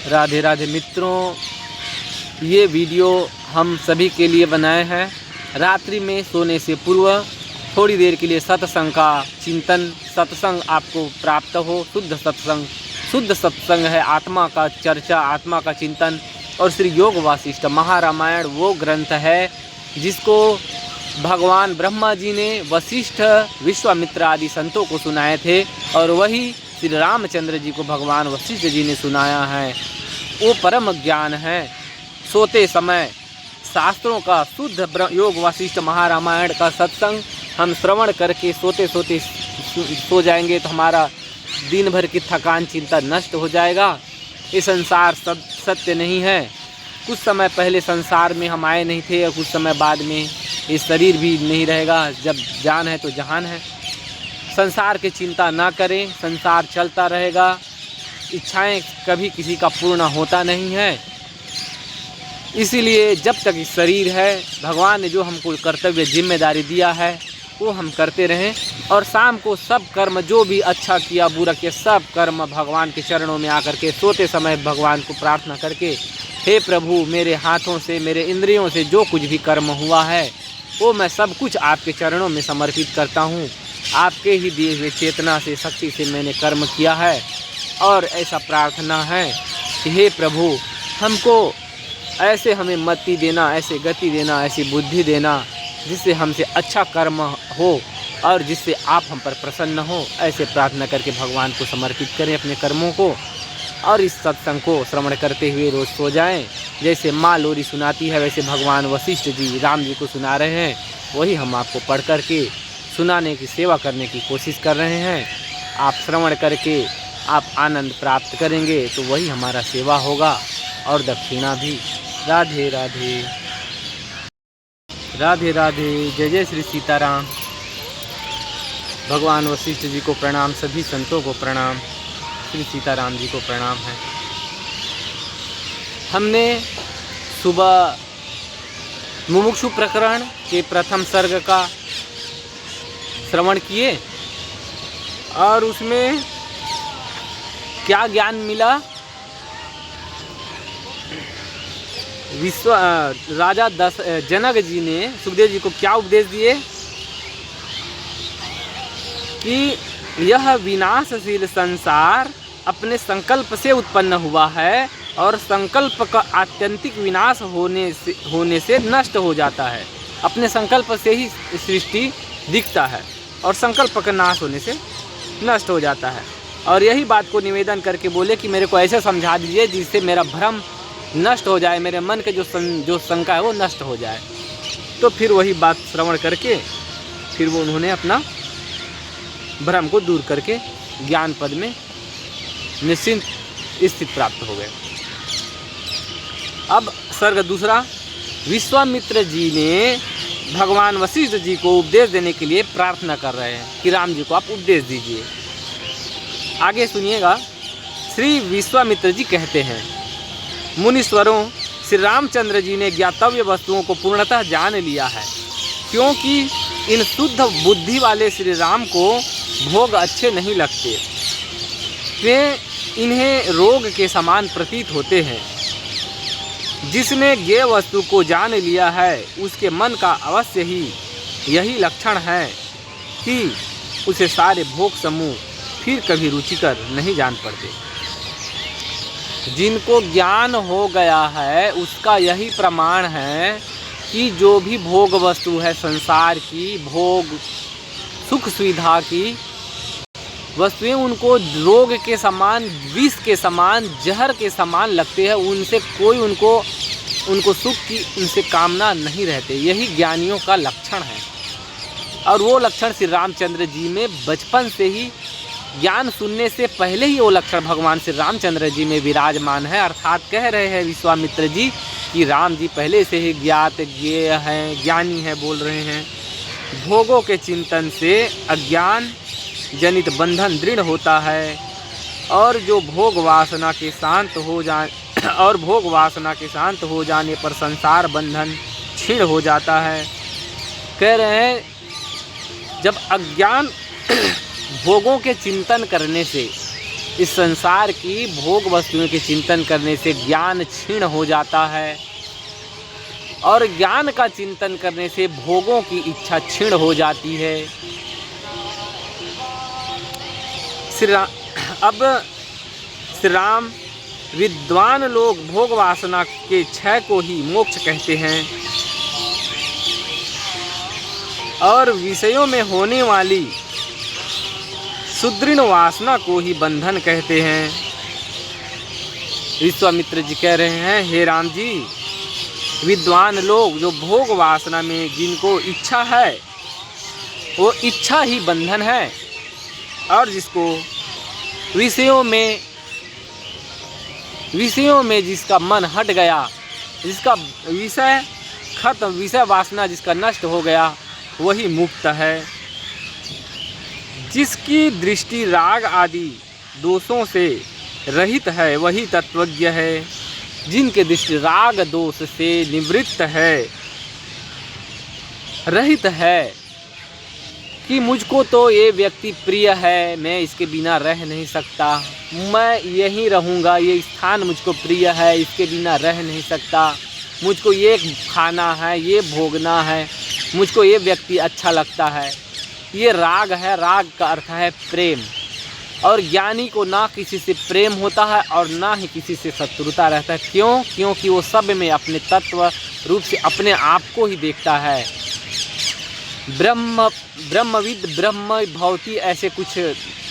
राधे राधे मित्रों, ये वीडियो हम सभी के लिए बनाए हैं। रात्रि में सोने से पूर्व थोड़ी देर के लिए सत्संग का चिंतन, सत्संग आपको प्राप्त हो। शुद्ध सत्संग है आत्मा का चर्चा, आत्मा का चिंतन। और श्री योग वासिष्ठ महारामायण वो ग्रंथ है जिसको भगवान ब्रह्मा जी ने वशिष्ठ, विश्वामित्र आदि संतों को सुनाए थे, और वही श्री रामचंद्र जी को भगवान वशिष्ठ जी ने सुनाया है। वो परम ज्ञान है। सोते समय शास्त्रों का शुद्ध योग वासिष्ठ महारामायण का सत्संग हम श्रवण करके सोते सोते सो जाएंगे तो हमारा दिन भर की थकान चिंता नष्ट हो जाएगा। ये संसार सत्य नहीं है। कुछ समय पहले संसार में हम आए नहीं थे और कुछ समय बाद में ये शरीर भी नहीं रहेगा। जब जान है तो जहान है। संसार की चिंता ना करें, संसार चलता रहेगा। इच्छाएं कभी किसी का पूर्ण होता नहीं है। इसीलिए जब तक इस शरीर है, भगवान ने जो हमको कर्तव्य जिम्मेदारी दिया है वो हम करते रहें। और शाम को सब कर्म जो भी अच्छा किया बुरा किया, सब कर्म भगवान के चरणों में आकर के सोते समय भगवान को प्रार्थना करके, हे प्रभु, मेरे हाथों से, मेरे इंद्रियों से जो कुछ भी कर्म हुआ है वो मैं सब कुछ आपके चरणों में समर्पित करता हूँ। आपके ही दिए हुए चेतना से, शक्ति से मैंने कर्म किया है। और ऐसा प्रार्थना है कि हे प्रभु, हमको ऐसे हमें मति देना, ऐसे गति देना, ऐसी बुद्धि देना जिससे हमसे अच्छा कर्म हो और जिससे आप हम पर प्रसन्न हो। ऐसे प्रार्थना करके भगवान को समर्पित करें अपने कर्मों को, और इस सत्संग को श्रवण करते हुए रोज़ सो जाएं। जैसे माँ लोरी सुनाती है वैसे भगवान वशिष्ठ जी राम जी को सुना रहे हैं, वही हम आपको पढ़ करके सुनाने की, सेवा करने की कोशिश कर रहे हैं। आप श्रवण करके आप आनंद प्राप्त करेंगे तो वही हमारा सेवा होगा, और दक्षिणा भी। राधे राधे, राधे राधे। जय जय श्री सीताराम। भगवान वशिष्ठ जी को प्रणाम, सभी संतों को प्रणाम, श्री सीताराम जी को प्रणाम है। हमने सुबह मुमुक्षु प्रकरण के प्रथम सर्ग का श्रवण किए, और उसमें क्या ज्ञान मिला। राजा जनक जी ने सुखदेव जी को क्या उपदेश दिए कि यह विनाशशील संसार अपने संकल्प से उत्पन्न हुआ है, और संकल्प का आत्यंतिक विनाश होने से नष्ट हो जाता है। अपने संकल्प से ही सृष्टि दिखता है और संकल्प का नाश होने से नष्ट हो जाता है। और यही बात को निवेदन करके बोले कि मेरे को ऐसे समझा दीजिए जिससे मेरा भ्रम नष्ट हो जाए, मेरे मन के जो शंका है वो नष्ट हो जाए। तो फिर वही बात श्रवण करके फिर वो उन्होंने अपना भ्रम को दूर करके ज्ञान पद में निश्चिंत स्थिति प्राप्त हो गए। अब सर्ग दूसरा, विश्वामित्र जी ने भगवान वशिष्ठ जी को उपदेश देने के लिए प्रार्थना कर रहे हैं कि राम जी को आप उपदेश दीजिए। आगे सुनिएगा। श्री विश्वामित्र जी कहते हैं, मुनीश्वरों, श्री रामचंद्र जी ने ज्ञातव्य वस्तुओं को पूर्णतः जान लिया है, क्योंकि इन शुद्ध बुद्धि वाले श्री राम को भोग अच्छे नहीं लगते। वे इन्हें रोग के समान प्रतीत होते हैं। जिसने ज्ञेय वस्तु को जान लिया है उसके मन का अवश्य ही यही लक्षण है कि उसे सारे भोग समूह फिर कभी रुचिकर नहीं जान पड़ते। जिनको ज्ञान हो गया है उसका यही प्रमाण है कि जो भी भोग वस्तु है संसार की, भोग सुख सुविधा की वस्तुएं उनको रोग के समान, विष के समान, जहर के समान लगते हैं। उनसे कोई उनको सुख की उनसे कामना नहीं रहते। यही ज्ञानियों का लक्षण है, और वो लक्षण श्री रामचंद्र जी में बचपन से ही, ज्ञान सुनने से पहले ही वो लक्षण भगवान श्री रामचंद्र जी में विराजमान है। अर्थात कह रहे हैं विश्वामित्र जी कि राम जी पहले से ही ज्ञात, ज्ञेय हैं, ज्ञानी हैं, बोल रहे हैं। भोगों के चिंतन से अज्ञान जनित बंधन दृढ़ होता है, और भोग वासना के शांत हो जाने पर संसार बंधन क्षीण हो जाता है। कह रहे हैं जब अज्ञान भोगों के चिंतन करने से इस संसार की भोग वस्तुओं के चिंतन करने से ज्ञान क्षीण हो जाता है और ज्ञान का चिंतन करने से भोगों की इच्छा क्षीण हो जाती है। अब श्री राम, विद्वान लोग भोग वासना के क्षय को ही मोक्ष कहते हैं और विषयों में होने वाली सुदृढ़ वासना को ही बंधन कहते हैं। विश्वामित्र जी कह रहे हैं, हे राम जी, विद्वान लोग जो भोग वासना में जिनको इच्छा है वो इच्छा ही बंधन है और जिसको विषयों में जिसका मन हट गया, जिसका विषय खत्म, विषय वासना जिसका नष्ट हो गया, वही मुक्त है। जिसकी दृष्टि राग आदि दोषों से रहित है वही तत्वज्ञ है। जिनके दृष्टि राग दोष से निवृत्त है, रहित है कि मुझको तो ये व्यक्ति प्रिय है, मैं इसके बिना रह नहीं सकता, मैं यहीं रहूँगा, ये स्थान मुझको प्रिय है, इसके बिना रह नहीं सकता, मुझको ये खाना है, ये भोगना है, मुझको ये व्यक्ति अच्छा लगता है, ये राग है। राग का अर्थ है प्रेम। और ज्ञानी को ना किसी से प्रेम होता है और ना ही किसी से शत्रुता रहता है। क्यों? क्योंकि वो सब में अपने तत्व रूप से अपने आप को ही देखता है। ब्रह्मविद ब्रह्म भवति, ऐसे कुछ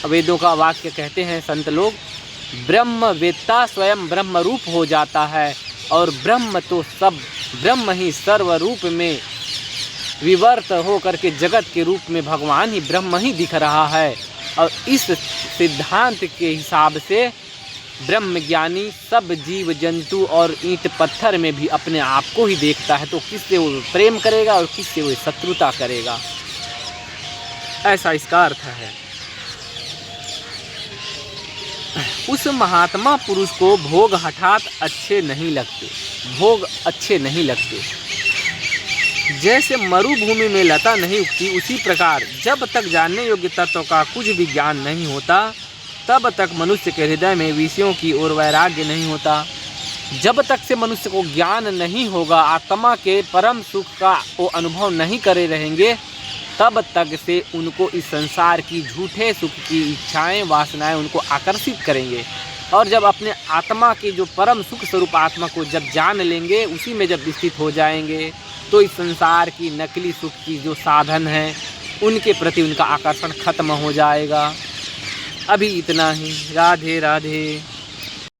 वेदों का वाक्य कहते हैं संत लोग। ब्रह्मवेत्ता स्वयं ब्रह्म रूप हो जाता है और ब्रह्म तो सब ब्रह्म ही सर्वरूप में विवर्त हो करके जगत के रूप में भगवान ही ब्रह्म ही दिख रहा है। और इस सिद्धांत के हिसाब से ब्रह्मज्ञानी सब जीव जंतु और ईंट पत्थर में भी अपने आप को ही देखता है। तो किससे वो प्रेम करेगा और किससे वो शत्रुता करेगा, ऐसा इसका अर्थ है। उस महात्मा पुरुष को भोग हठात अच्छे नहीं लगते, भोग अच्छे नहीं लगते। जैसे मरुभूमि में लता नहीं उगती, उसी प्रकार जब तक जानने योग्य तत्व का कुछ भी ज्ञान नहीं होता तब तक मनुष्य के हृदय में विषयों की ओर वैराग्य नहीं होता। जब तक से मनुष्य को ज्ञान नहीं होगा, आत्मा के परम सुख का वो अनुभव नहीं करे रहेंगे, तब तक से उनको इस संसार की झूठे सुख की इच्छाएं वासनाएं उनको आकर्षित करेंगे। और जब अपने आत्मा के जो परम सुख स्वरूप आत्मा को जब जान लेंगे, उसी में जब स्थित हो जाएंगे, तो इस संसार की नकली सुख की जो साधन हैं उनके प्रति उनका आकर्षण खत्म हो जाएगा। अभी इतना ही। राधे राधे।